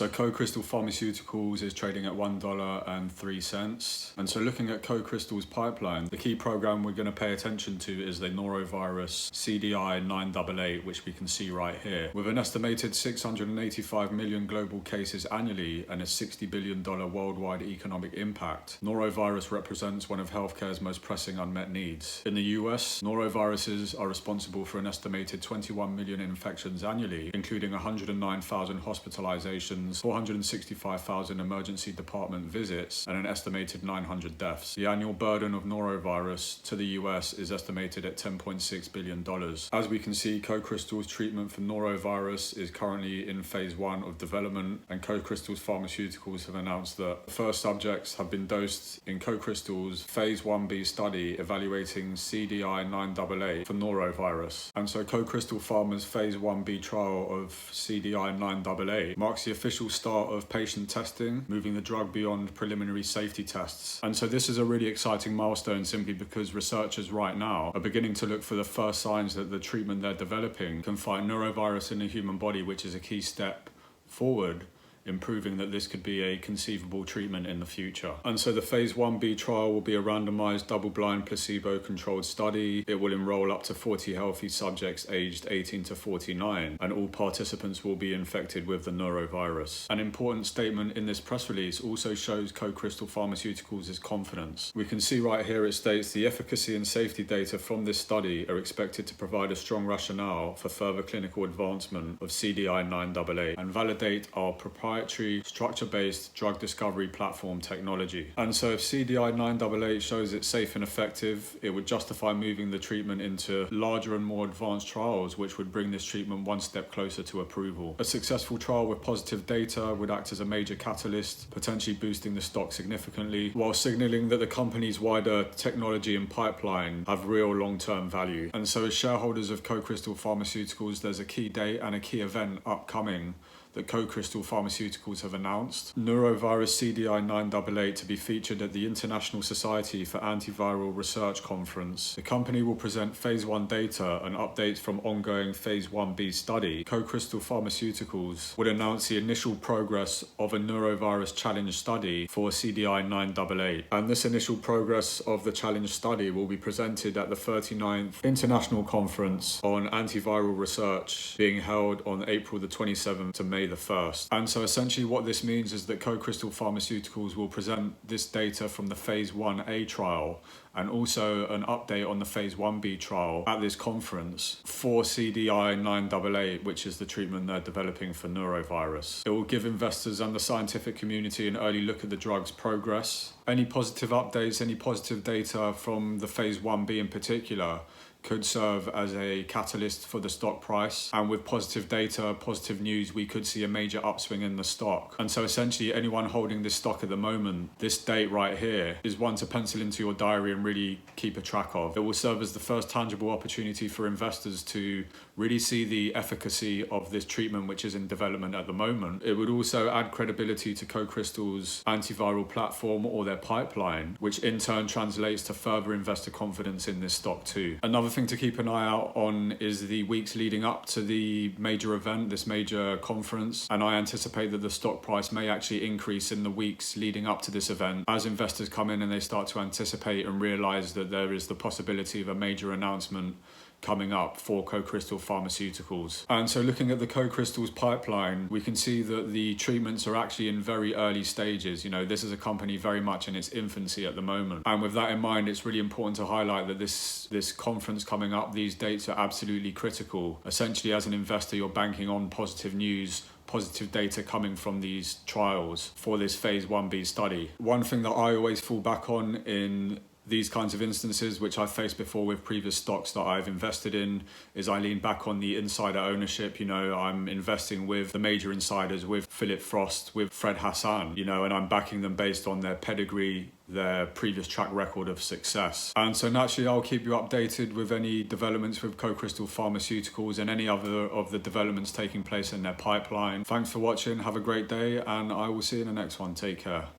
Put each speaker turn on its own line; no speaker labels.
So CoCrystal Pharmaceuticals is trading at $1.03. And so looking at CoCrystal's pipeline, the key program we're going to pay attention to is the norovirus CDI-988, which we can see right here. With an estimated 685 million global cases annually and a $60 billion worldwide economic impact, norovirus represents one of healthcare's most pressing unmet needs. In the US, noroviruses are responsible for an estimated 21 million infections annually, including 109,000 hospitalizations, 465,000 emergency department visits, and an estimated 900 deaths. The annual burden of norovirus to the US is estimated at $10.6 billion. As we can see, CoCrystal's treatment for norovirus is currently in phase 1 of development, and CoCrystal Pharmaceuticals have announced that the first subjects have been dosed in CoCrystal's phase 1b study evaluating CDI-988 for norovirus. And so CoCrystal Pharma's phase 1b trial of CDI-988 marks the official start of patient testing, moving the drug beyond preliminary safety tests. And so this is a really exciting milestone simply because researchers right now are beginning to look for the first signs that the treatment they're developing can fight norovirus in the human body, which is a key step forward in proving that this could be a conceivable treatment in the future. And so the phase 1b trial will be a randomized double-blind placebo-controlled study. It will enroll up to 40 healthy subjects aged 18 to 49, and all participants will be infected with the norovirus. An important statement in this press release also shows CoCrystal Pharmaceuticals' confidence. We can see right here it states the efficacy and safety data from this study are expected to provide a strong rationale for further clinical advancement of CDI-988 and validate our proprietary structure-based drug discovery platform technology. And so if CDI-988 shows it's safe and effective, it would justify moving the treatment into larger and more advanced trials, which would bring this treatment one step closer to approval. A successful trial with positive data would act as a major catalyst, potentially boosting the stock significantly, while signaling that the company's wider technology and pipeline have real long-term value. And so as shareholders of CoCrystal Pharmaceuticals, there's a key date and a key event upcoming that CoCrystal Pharmaceuticals have announced. Norovirus CDI-988 to be featured at the International Society for Antiviral Research Conference. The company will present phase 1 data and updates from ongoing phase 1b study. CoCrystal Pharmaceuticals would announce the initial progress of a norovirus challenge study for CDI-988. And this initial progress of the challenge study will be presented at the 39th International Conference on Antiviral Research being held on April the 27th to May the 1st. And so essentially what this means is that CoCrystal Pharmaceuticals will present this data from the phase 1a trial and also an update on the phase 1b trial at this conference for CDI-988, which is the treatment they're developing for norovirus. It will give investors and the scientific community an early look at the drug's progress. Any positive updates, any positive data from the phase 1b in particular could serve as a catalyst for the stock price, and with positive data, positive news, we could see a major upswing in the stock. And so essentially anyone holding this stock at the moment, this date right here is one to pencil into your diary and really keep a track of. It will serve as the first tangible opportunity for investors to really see the efficacy of this treatment, which is in development at the moment. It would also add credibility to CoCrystal's antiviral platform or their pipeline, which in turn translates to further investor confidence in this stock too. Another thing to keep an eye out on is the weeks leading up to the major event, this major conference, and I anticipate that the stock price may actually increase in the weeks leading up to this event as investors come in and they start to anticipate and realize that there is the possibility of a major announcement coming up for CoCrystal Pharmaceuticals. And so looking at the CoCrystal's pipeline, we can see that the treatments are actually in very early stages. You know, this is a company very much in its infancy at the moment. And with that in mind, it's really important to highlight that this conference coming up, these dates are absolutely critical. Essentially, as an investor, you're banking on positive news, positive data coming from these trials for this phase 1b study. One thing that I always fall back on in these kinds of instances, which I've faced before with previous stocks that I've invested in, is I lean back on the insider ownership. You know, I'm investing with the major insiders, with Philip Frost, with Fred Hassan, you know, and I'm backing them based on their pedigree, their previous track record of success. And so naturally, I'll keep you updated with any developments with CoCrystal Pharmaceuticals and any other of the developments taking place in their pipeline. Thanks for watching, have a great day, and I will see you in the next one. Take care.